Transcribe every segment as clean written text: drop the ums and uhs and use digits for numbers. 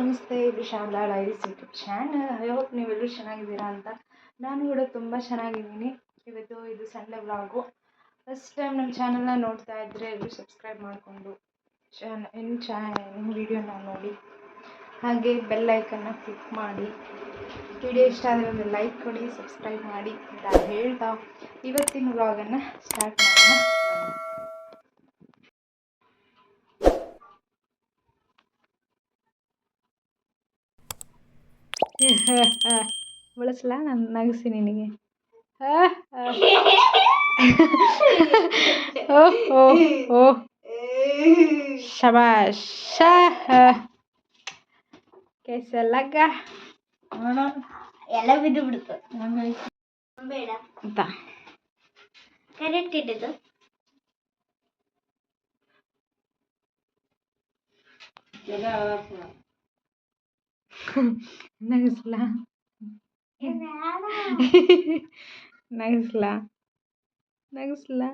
ನಮಸ್ತೆ, ಇದು Sharada diaries YouTube channel. I hope ನೀವೆಲ್ಲರೂ ಚೆನ್ನಾಗಿದ್ದೀರಾ ಅಂತ. ನಾನು ಕೂಡ ತುಂಬ ಚೆನ್ನಾಗಿದ್ದೀನಿ. ಇವತ್ತು ಇದು ಸಂಡೇ ವ್ಲಾಗು. ಫಸ್ಟ್ ಟೈಮ್ ನಮ್ಮ ಚಾನಲ್ನ ನೋಡ್ತಾ ಇದ್ದರೆ ಎಲ್ಲರೂ ಸಬ್ಸ್ಕ್ರೈಬ್ ಮಾಡಿಕೊಂಡು ನಿಮ್ಮ ವಿಡಿಯೋನ ನೋಡಿ, ಹಾಗೆ ಬೆಲ್ ಐಕನ್ನ ಕ್ಲಿಕ್ ಮಾಡಿ. ವಿಡಿಯೋ ಇಷ್ಟ ಆದರೆ ಒಂದು ಲೈಕ್ ಕೊಡಿ, ಸಬ್ಸ್ಕ್ರೈಬ್ ಮಾಡಿ ಅಂತ ಹೇಳ್ತಾ ಇವತ್ತಿನ ವ್ಲಾಗನ್ನು ಸ್ಟಾರ್ಟ್ ಮಾಡೋಣ. ಬಳಸಲ್ಲ, ನಾನು ನಗಿಸಿ ನಿನಗೆ. ಓಹ್ ಓಹ್ ಓಹ್, ಶಬಾಷ್. कैसा लगा? ಎಲ್ಲ ಬಿದ್ದು ಬಿಡ್ತು ಬೇಡ ಅಂತ ಕರೆಕ್ಟ್ ಇಡದು. ನಗಿಸ್ಲಾ ನಗಿಸ್ಲಾ ನಗಿಸ್ಲಾ.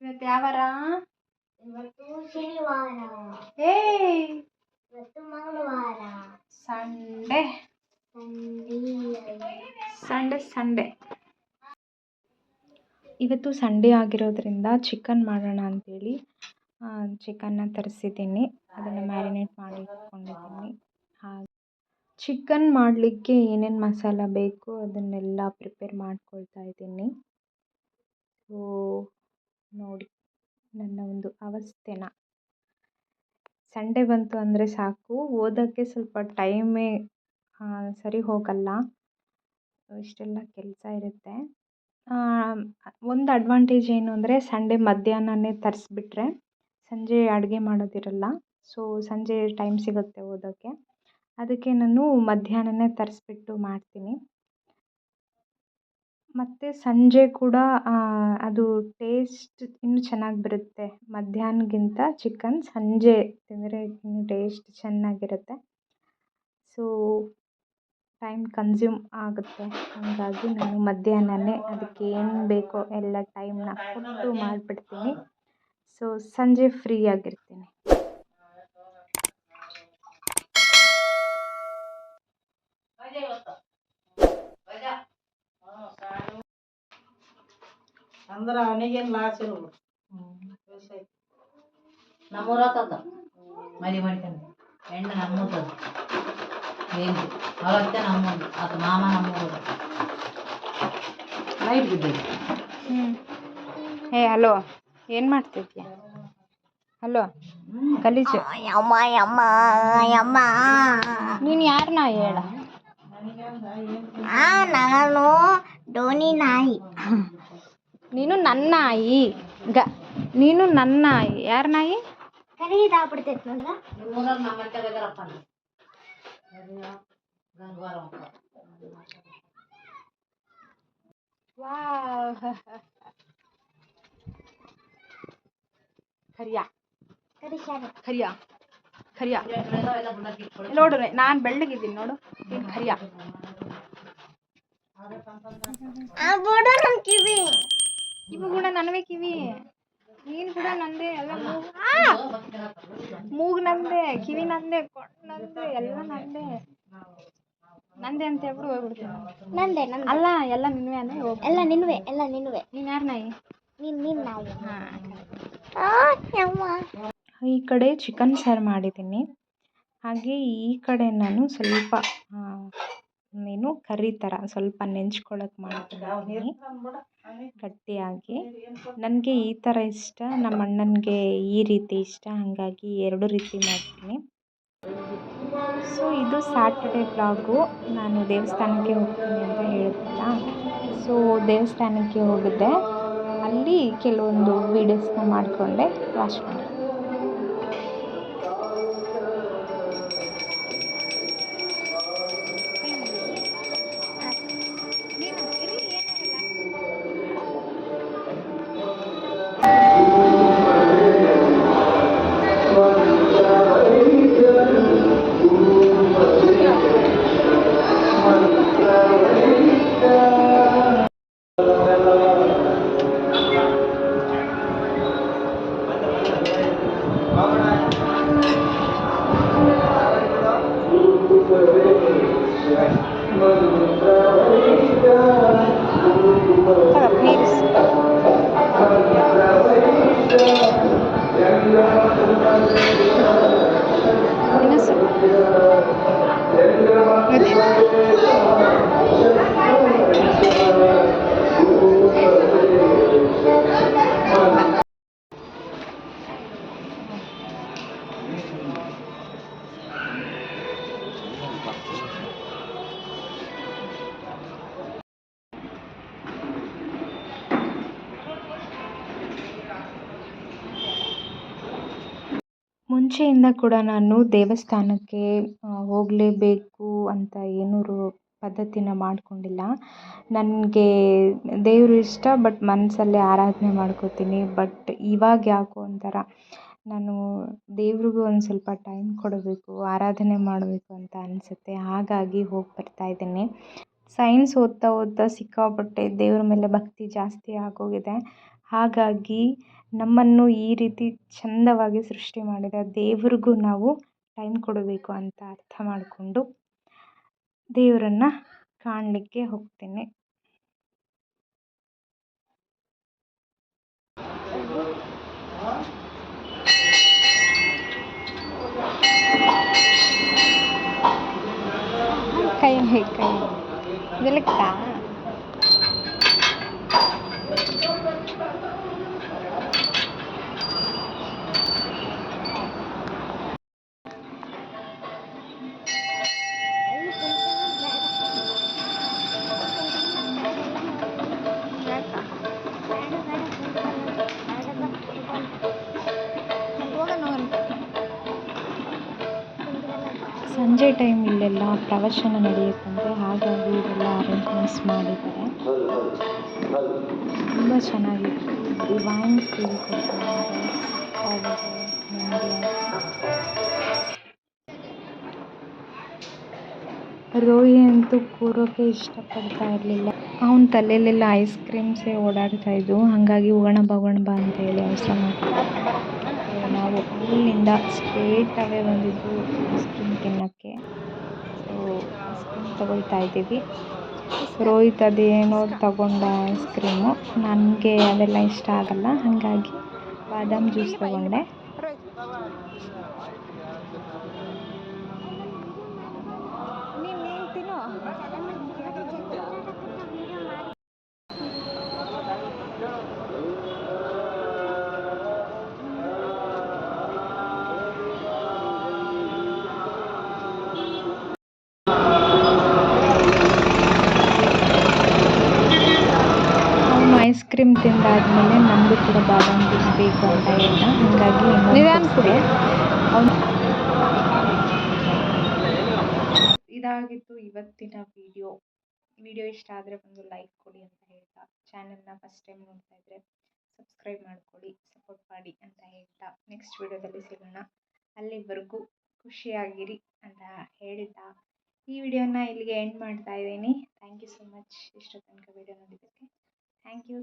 ಇವತ್ತು ಯಾವಾರ? ಇವತ್ತು ಶನಿವಾರ. ಇವತ್ತು ಮಂಗಳವಾರ. Sunday Sunday. ಇವತ್ತು ಸಂಡೇ ಆಗಿರೋದ್ರಿಂದ ಚಿಕನ್ ಮಾಡೋಣ ಅಂಥೇಳಿ ಚಿಕನ್ನ ತರಿಸಿದ್ದೀನಿ. ಅದನ್ನು ಮ್ಯಾರಿನೇಟ್ ಮಾಡಿ ಇಟ್ಕೊಂಡಿದ್ದೀನಿ. ಹಾಗೆ ಚಿಕನ್ ಮಾಡಲಿಕ್ಕೆ ಏನೇನು ಮಸಾಲ ಬೇಕು ಅದನ್ನೆಲ್ಲ ಪ್ರಿಪೇರ್ ಮಾಡ್ಕೊಳ್ತಾ ಇದ್ದೀನಿ. ಸೊ ನೋಡಿ ನನ್ನ ಒಂದು ಅವಸ್ಥೆನ. ಸಂಡೇ ಬಂತು ಅಂದರೆ ಸಾಕು, ಓದೋಕ್ಕೆ ಸ್ವಲ್ಪ ಟೈಮೇ ಸರಿ ಹೋಗಲ್ಲ, ಇಷ್ಟೆಲ್ಲ ಕೆಲಸ ಇರುತ್ತೆ. ಒಂದು ಅಡ್ವಾಂಟೇಜ್ ಏನು ಅಂದರೆ ಸಂಡೇ ಮಧ್ಯಾಹ್ನನೇ ತರಿಸ್ಬಿಟ್ರೆ ಸಂಜೆ ಅಡುಗೆ ಮಾಡೋದಿರಲ್ಲ. ಸೊ ಸಂಜೆ ಟೈಮ್ ಸಿಗುತ್ತೆ ಓದೋಕ್ಕೆ. ಅದಕ್ಕೆ ನಾನು ಮಧ್ಯಾಹ್ನನೇ ತರಿಸ್ಬಿಟ್ಟು ಮಾಡ್ತೀನಿ. ಮತ್ತು ಸಂಜೆ ಕೂಡ ಅದು ಟೇಸ್ಟ್ ಇನ್ನೂ ಚೆನ್ನಾಗಿ ಬರುತ್ತೆ. ಮಧ್ಯಾಹ್ನಕ್ಕಿಂತ ಚಿಕನ್ ಸಂಜೆ ತಿಂದರೆ ಇನ್ನೂ ಟೇಸ್ಟ್ ಚೆನ್ನಾಗಿರುತ್ತೆ. ಸೊ ಟೈಮ್ ಕನ್ಸ್ಯೂಮ್ ಆಗುತ್ತೆ. ಹಾಗಾಗಿ ನಾನು ಮಧ್ಯಾಹ್ನನೇ ಅದಕ್ಕೆ ಏನು ಬೇಕೋ ಎಲ್ಲ ಟೈಮ್ನ ಕೊಟ್ಟು ಮಾಡಿಬಿಡ್ತೀನಿ. ಸೊ ಸಂಜೆ ಫ್ರೀ ಆಗಿರ್ತೀನಿ. ಅಂದ್ರೆ ಅವನಿಗೇನು ಲಾಸ್ ಇಲ್ಲ. ನಮ್ಮೂರತ್ತದ ಮದಿ ಮಾಡ್ಕೊಂಡು ಹೆಣ್ಣು ನಮ್ಮೂರದ ಏನು ಅವತ್ತೆ ನಮ್ಮೂರು ಅದು ಮಾಮ ನಮ್ಮೂರು ಲೈಟ್ ಬಿದ್ದಿದೆ. ಹಲೋ, ಏನು ಮಾಡ್ತಿದ್ಯಾ? ಹಲೋ, ಗಲೀಜು. ನೀನು ಯಾರನ್ನ ಹೇಳ? ನಾನು ಧೋನಿ ನಾಯಿ. ನೀನು ನನ್ನ ನಾಯಿ. ನೀನು ನನ್ನ ನಾಯಿ. ಯಾರ ನಾಯಿ? ಕರೀದಾಗ್ಬಿಡ್ತೈತೆ ನೋಡ್ರ. ನಿಮ್ಮೂರಲ್ಲಿ ನಮ್ಮ ಅತ್ತೆ ಬೇಕರಪ್ಪ ಗಂಗವಾರ ಖರಿಯಾ ನೋಡು, ನಾನು ಬೆಳ್ಳಗಿದ್ದೀನಿ ನೋಡು. ನೀನು ಖರಿಯಾ. ಕಿವಿ ಕೂಡ ನನವೇ ಕಿವಿ. ನೀನು ಕೂಡ ನಂದೇ. ಎಲ್ಲ ಮೂಗು ನಂದೆ, ಕಿವಿ ನಂದೆ, ಕೊಂಡು ನಂದೆ, ಎಲ್ಲ ನಂದೆ ಅಂತ ಹೇಳ್ಬಿಟ್ಟು ಹೋಗ್ಬಿಡ್ತೀನಿ. ನಂದೆ ಅಲ್ಲ, ಎಲ್ಲ ನಿನ್ವೆ ಅಂದರೆ ಹೋಗಿ. ಎಲ್ಲ ನಿನ್ವೆ. ನೀನು ಯಾರು ನಾಯಿ? ನೀನ್ ನಾಯಿ. ಈ ಕಡೆ ಚಿಕನ್ ಸಾರು ಮಾಡಿದ್ದೀನಿ. ಹಾಗೆ ಈ ಕಡೆ ನಾನು ಸ್ವಲ್ಪ ಕರ್ರಿ ಥರ ಸ್ವಲ್ಪ ನೆಂಚ್ಕೊಳಕ್ಕೆ ಮಾಡ್ತೀನಿ ಗಟ್ಟಿಯಾಗಿ. ನನಗೆ ಈ ಥರ ಇಷ್ಟ, ನಮ್ಮ ಅಣ್ಣನಿಗೆ ಈ ರೀತಿ ಇಷ್ಟ, ಹಾಗಾಗಿ ಎರಡು ರೀತಿ ಮಾಡ್ತೀನಿ. ಸೊ ಇದು ಸ್ಯಾಟರ್ಡೇ ವ್ಲಾಗು. ನಾನು ದೇವಸ್ಥಾನಕ್ಕೆ ಹೋಗ್ತೀನಿ ಅಂತ ಹೇಳಿದ್ನಲ್ಲ, ಸೊ ದೇವಸ್ಥಾನಕ್ಕೆ ಹೋಗಿದ್ದೆ. ಅಲ್ಲಿ ಕೆಲವೊಂದು ವೀಡಿಯೋಸ್ನ ಮಾಡಿಕೊಂಡೆ, ವಾಚ್ ಮಾಡಿ. ಮುಂಚೆಯಿಂದ ಕೂಡ ನಾನು ದೇವಸ್ಥಾನಕ್ಕೆ ಹೋಗಲೇಬೇಕು ಅಂತ ಏನೂ ಪದ್ಧತಿನ ಮಾಡಿಕೊಂಡಿಲ್ಲ. ನನಗೆ ದೇವರು ಇಷ್ಟ, ಬಟ್ ಮನಸಲ್ಲೇ ಆರಾಧನೆ ಮಾಡ್ಕೋತೀನಿ. ಬಟ್ ಇವಾಗ ಯಾಕೋ ಒಂಥರ ನಾನು ದೇವ್ರಿಗೂ ಒಂದು ಸ್ವಲ್ಪ ಟೈಮ್ ಕೊಡಬೇಕು, ಆರಾಧನೆ ಮಾಡಬೇಕು ಅಂತ ಅನಿಸುತ್ತೆ. ಹಾಗಾಗಿ ಹೋಗಿ ಬರ್ತಾ ಇದ್ದೀನಿ. ಸೈನ್ಸ್ ಓದ್ತಾ ಓದ್ತಾ ಸಿಕ್ಕಾಪಟ್ಟೆ ದೇವ್ರ ಮೇಲೆ ಭಕ್ತಿ ಜಾಸ್ತಿ ಆಗೋಗಿದೆ. ಹಾಗಾಗಿ ನಮ್ಮನ್ನು ಈ ರೀತಿ ಚಂದವಾಗಿ ಸೃಷ್ಟಿ ಮಾಡಿದ ದೇವ್ರಿಗೂ ನಾವು ಟೈಮ್ ಕೊಡಬೇಕು ಅಂತ ಅರ್ಥ ಮಾಡಿಕೊಂಡು ದೇವರನ್ನು ಕಾಣಲಿಕ್ಕೆ ಹೋಗ್ತೀನಿ. ಕೈ ಬೆಳಗ್ತಾ ಸಂಜೆ ಟೈಮ್ ಇಲ್ಲೆಲ್ಲ ಪ್ರವಚನ ನಡೆಯುತ್ತಂತೆ. ಹಾಗಾಗಿ ಇದೆಲ್ಲ ಅರೇಂಜ್ಮೆಂಟ್ಸ್ ಮಾಡಿದ್ದಾರೆ. ತುಂಬ ಚೆನ್ನಾಗಿತ್ತು. ಡಿವೈನ್ ಫೀಲ್ ಕೊಡ್ತಾರೆ. ರೋಹಿ ಅಂತೂ ಕೂರೋಕೆ ಇಷ್ಟಪಡ್ತಾ ಇರಲಿಲ್ಲ. ಅವನ ತಲೆಯಲ್ಲೆಲ್ಲ ಐಸ್ ಕ್ರೀಮ್ಸೇ ಓಡಾಡ್ತಾ ಇದ್ವು. ಹಾಗಾಗಿ ಹೋಗೋಣ ಬಾ ಅಂತ ಹೇಳಿ ಅವಸರ ಮಾಡ್ತಿದ್ದೆ. ನಾವು ಅಲ್ಲಿಂದ ಸ್ಟ್ರೇಟ್ ಅವೇ ಬಂದಿದ್ದು ಐಸ್ ಕ್ರೀಮ್ ತಿನ್ನೋಕ್ಕೆ. ಸೊ ಐಸ್ ಕ್ರೀಮ್ ತೊಗೊಳ್ತಾ ಇದ್ದೀವಿ. ರೋಹಿತ್ ಅದೇನೋ ತಗೊಂಡ ಐಸ್ ಕ್ರೀಮು. ನನಗೆ ಅದೆಲ್ಲ ಇಷ್ಟ ಆಗಲ್ಲ. ಹಾಗಾಗಿ ಬಾದಾಮ್ ಜ್ಯೂಸ್ ತಗೊಂಡೆ. ಐಸ್ ಕ್ರೀಮ್ ತಿಂದಾದ್ಮೇಲೆ ನಮಗೂ ಕೂಡ ಬಾದಾಮ್ ಜ್ಯೂಸ್ ಬೇಕು ಅಂತ ಹೇಳ್ದ. ಹಾಗಾಗಿ ಇದಾಗಿತ್ತು ಇವತ್ತಿನ ವಿಡಿಯೋ ಇಷ್ಟ ಆದರೆ ಒಂದು ಲೈಕ್ ಕೊಡಿ ಅಂತ ಹೇಳ್ತಾ, ಚಾನೆಲ್ನ ಫಸ್ಟ್ ಟೈಮ್ ನೋಡ್ತಾ ಇದ್ದರೆ ಸಬ್ಸ್ಕ್ರೈಬ್ ಮಾಡ್ಕೊಳ್ಳಿ, ಸಪೋರ್ಟ್ ಮಾಡಿ ಅಂತ ಹೇಳ್ತಾ ನೆಕ್ಸ್ಟ್ ವಿಡಿಯೋದಲ್ಲಿ ಸಿಗೋಣ. ಅಲ್ಲಿವರೆಗೂ ಖುಷಿಯಾಗಿರಿ ಅಂತ ಹೇಳ್ತಾ ಈ ವಿಡಿಯೋನ ಇಲ್ಲಿಗೆ ಎಂಡ್ ಮಾಡ್ತಾ ಇದ್ದೀನಿ. ಥ್ಯಾಂಕ್ ಯು ಸೊ ಮಚ್ ಇಷ್ಟು ತನಕ ವಿಡಿಯೋ ನೋಡಿದ್ದಕ್ಕೆ. Thank you.